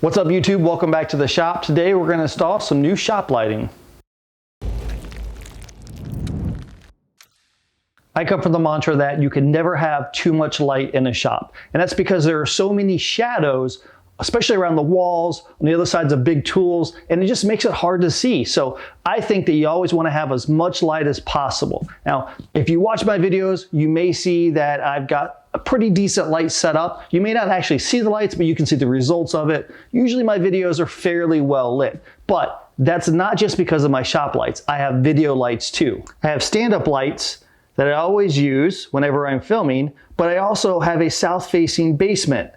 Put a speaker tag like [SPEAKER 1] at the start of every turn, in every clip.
[SPEAKER 1] What's up YouTube? Welcome back to the shop. Today we're going to install some new shop lighting. I come from the mantra that you can never have too much light in a shop. And that's because there are so many shadows, especially around the walls, on the other sides of big tools, and it just makes it hard to see. So I think that you always want to have as much light as possible. Now, if you watch my videos, you may see that I've got a pretty decent light set up. You may not actually see the lights, but you can see the results of it. Usually my videos are fairly well lit, but that's not just because of my shop lights. I have video lights too. I have stand-up lights that I always use whenever I'm filming, but I also have a south-facing basement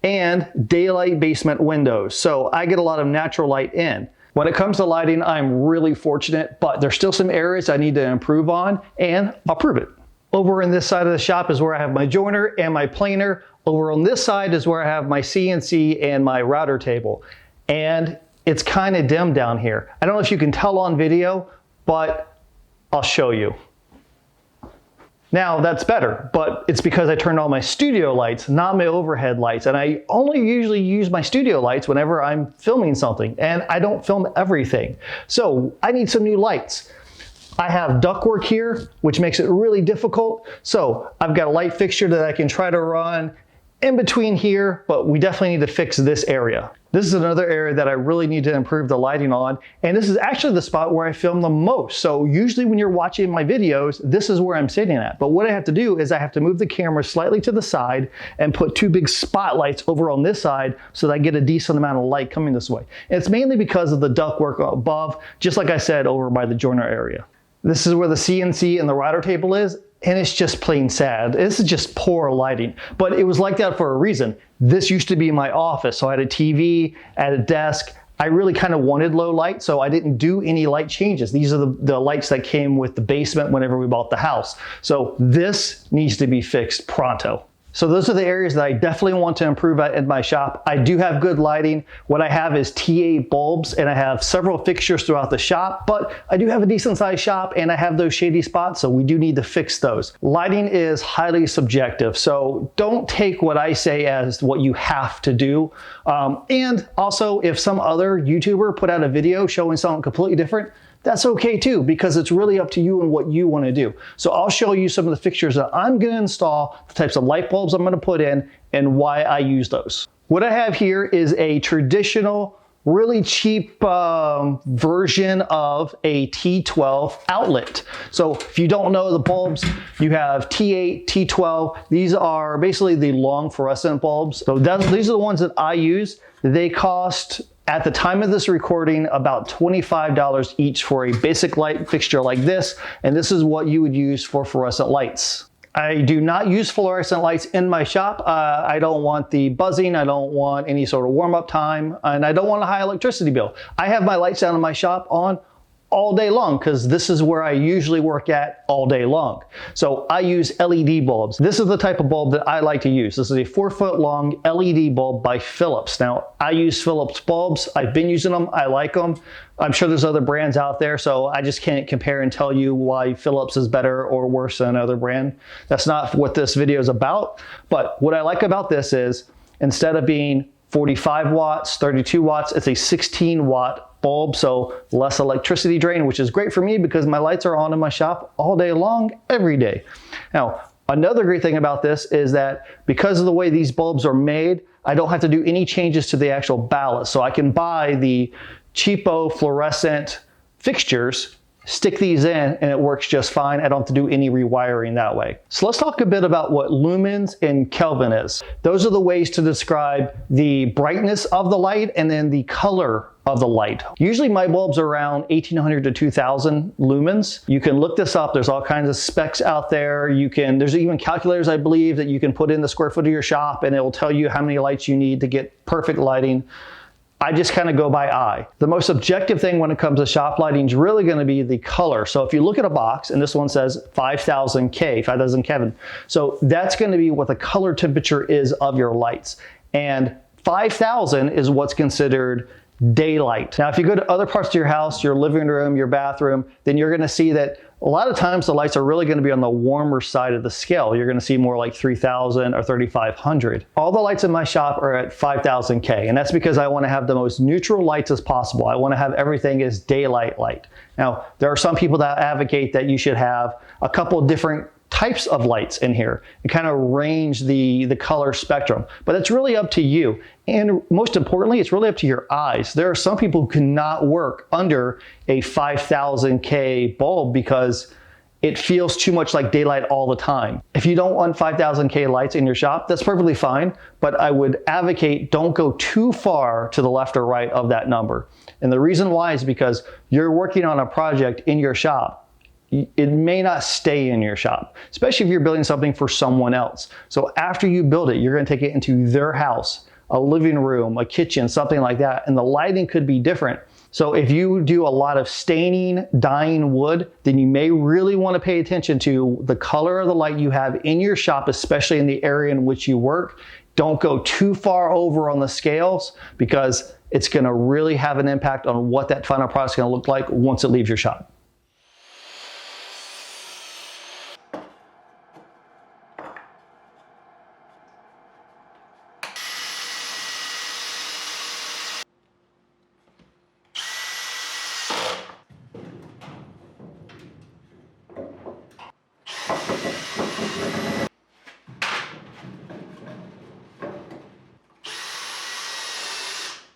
[SPEAKER 1] and daylight basement windows. So I get a lot of natural light in. When it comes to lighting, I'm really fortunate, but there's still some areas I need to improve on, and I'll prove it. Over in this side of the shop is where I have my joiner and my planer. Over on this side is where I have my CNC and my router table. And it's kind of dim down here. I don't know if you can tell on video, but I'll show you. Now that's better, but it's because I turned on my studio lights, not my overhead lights. And I only usually use my studio lights whenever I'm filming something, and I don't film everything. So I need some new lights. I have ductwork here, which makes it really difficult. So I've got a light fixture that I can try to run in between here, but we definitely need to fix this area. This is another area that I really need to improve the lighting on. And this is actually the spot where I film the most. So usually when you're watching my videos, this is where I'm sitting at. But what I have to do is I have to move the camera slightly to the side and put two big spotlights over on this side so that I get a decent amount of light coming this way. And it's mainly because of the ductwork above, just like I said, over by the joiner area. This is where the CNC and the router table is, and it's just plain sad. This is just poor lighting, but it was like that for a reason. This used to be my office, so I had a TV, I had a desk. I really kind of wanted low light, so I didn't do any light changes. These are the lights that came with the basement whenever we bought the house. So this needs to be fixed pronto. So those are the areas that I definitely want to improve at in my shop. I do have good lighting. What I have is TA bulbs, and I have several fixtures throughout the shop, but I do have a decent sized shop and I have those shady spots, so we do need to fix those. Lighting is highly subjective, so don't take what I say as what you have to do. And also, if some other YouTuber put out a video showing something completely different, that's okay too, because it's really up to you and what you want to do. So I'll show you some of the fixtures that I'm going to install, the types of light bulbs I'm going to put in, and why I use those. What I have here is a traditional, really cheap version of a T12 outlet. So if you don't know the bulbs, you have T8, T12. These are basically the long fluorescent bulbs. So these are the ones that I use. They cost, at the time of this recording, about $25 each for a basic light fixture like this, and this is what you would use for fluorescent lights. I do not use fluorescent lights in my shop. I don't want the buzzing, I don't want any sort of warm-up time, and I don't want a high electricity bill. I have my lights down in my shop on all day long because this is where I usually work at all day long. So I use LED bulbs. This is the type of bulb that I like to use. This is a 4-foot long LED bulb by Philips. Now, I use Philips bulbs. I've been using them. I like them. I'm sure there's other brands out there, so I just can't compare and tell you why Philips is better or worse than another brand. That's not what this video is about. But what I like about this is, instead of being 45 watts, 32 watts, it's a 16 watt bulb, so less electricity drain, which is great for me because my lights are on in my shop all day long, every day. Now, another great thing about this is that because of the way these bulbs are made, I don't have to do any changes to the actual ballast. So I can buy the cheapo fluorescent fixtures, stick these in, and it works just fine. I don't have to do any rewiring that way. So let's talk a bit about what lumens and Kelvin is. Those are the ways to describe the brightness of the light and then the color of the light. Usually my bulbs are around 1800 to 2000 lumens. You can look this up. There's all kinds of specs out there. There's even calculators, I believe, that you can put in the square foot of your shop and it will tell you how many lights you need to get perfect lighting. I just kind of go by eye. The most objective thing when it comes to shop lighting is really going to be the color. So if you look at a box, and this one says 5000 Kelvin, so that's going to be what the color temperature is of your lights. And 5000 is what's considered daylight. Now, if you go to other parts of your house, your living room, your bathroom, then you're going to see that A lot of times the lights are really going to be on the warmer side of the scale. You're going to see more like 3000 or 3500. All the lights in my shop are at 5000K, and that's because I want to have the most neutral lights as possible. I want to have everything as daylight light. Now, there are some people that advocate that you should have a couple of different types of lights in here and kind of range the color spectrum, but it's really up to you. And most importantly, it's really up to your eyes. There are some people who cannot work under a 5000K bulb because it feels too much like daylight all the time. If you don't want 5000K lights in your shop, that's perfectly fine, but I would advocate don't go too far to the left or right of that number. And the reason why is because you're working on a project in your shop. It may not stay in your shop, especially if you're building something for someone else. So after you build it, you're going to take it into their house, a living room, a kitchen, something like that, and the lighting could be different. So if you do a lot of staining, dyeing wood, then you may really want to pay attention to the color of the light you have in your shop, especially in the area in which you work. Don't go too far over on the scales because it's going to really have an impact on what that final product is going to look like once it leaves your shop.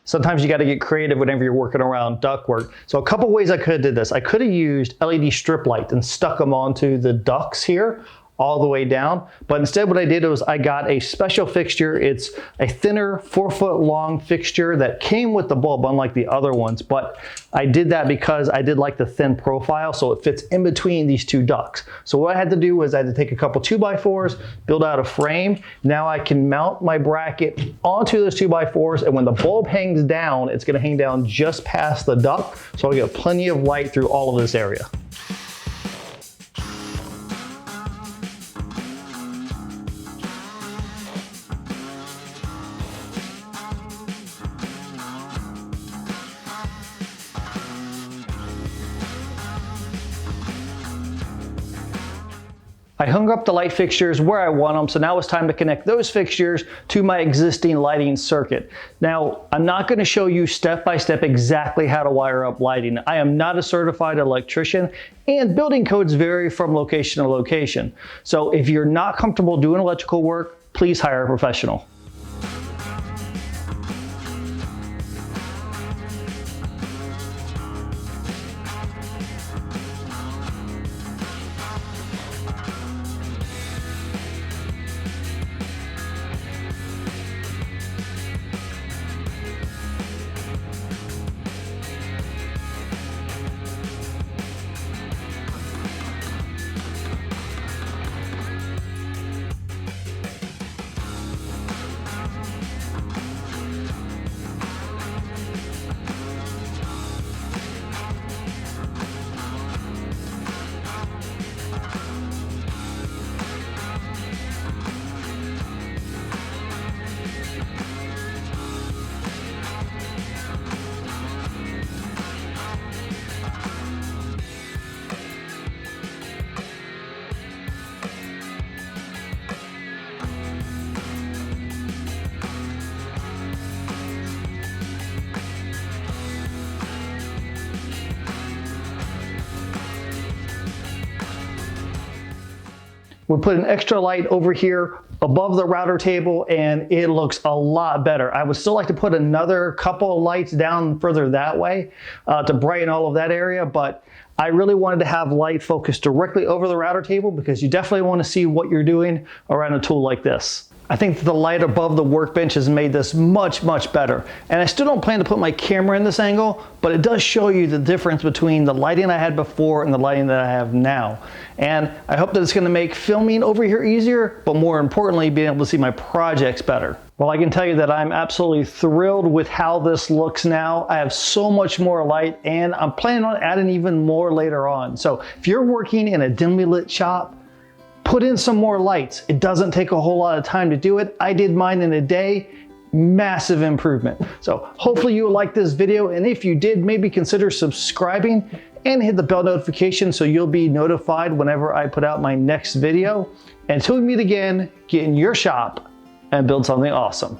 [SPEAKER 1] Sometimes you got to get creative whenever you're working around ductwork. So a couple ways I could have did this. I could have used LED strip light and stuck them onto the ducts here all the way down. But instead what I did was I got a special fixture. It's a thinner 4-foot long fixture that came with the bulb, unlike the other ones. But I did that because I did like the thin profile, so it fits in between these two ducts. So what I had to do was I had to take a couple 2x4s, build out a frame. Now I can mount my bracket onto those 2x4s, and when the bulb hangs down, it's gonna hang down just past the duct, so I'll get plenty of light through all of this area. I hung up the light fixtures where I want them, so now it's time to connect those fixtures to my existing lighting circuit. Now, I'm not going to show you step by step exactly how to wire up lighting. I am not a certified electrician, and building codes vary from location to location. So if you're not comfortable doing electrical work, please hire a professional. We put an extra light over here above the router table and it looks a lot better. I would still like to put another couple of lights down further that way to brighten all of that area, but I really wanted to have light focused directly over the router table because you definitely want to see what you're doing around a tool like this. I think the light above the workbench has made this much, much better. And I still don't plan to put my camera in this angle, but it does show you the difference between the lighting I had before and the lighting that I have now. And I hope that it's gonna make filming over here easier, but more importantly, being able to see my projects better. Well, I can tell you that I'm absolutely thrilled with how this looks now. I have so much more light and I'm planning on adding even more later on. So if you're working in a dimly lit shop, put in some more lights. It doesn't take a whole lot of time to do it. I did mine in a day. Massive improvement. So hopefully you like this video, and if you did, maybe consider subscribing and hit the bell notification so you'll be notified whenever I put out my next video. And until we meet again, get in your shop and build something awesome.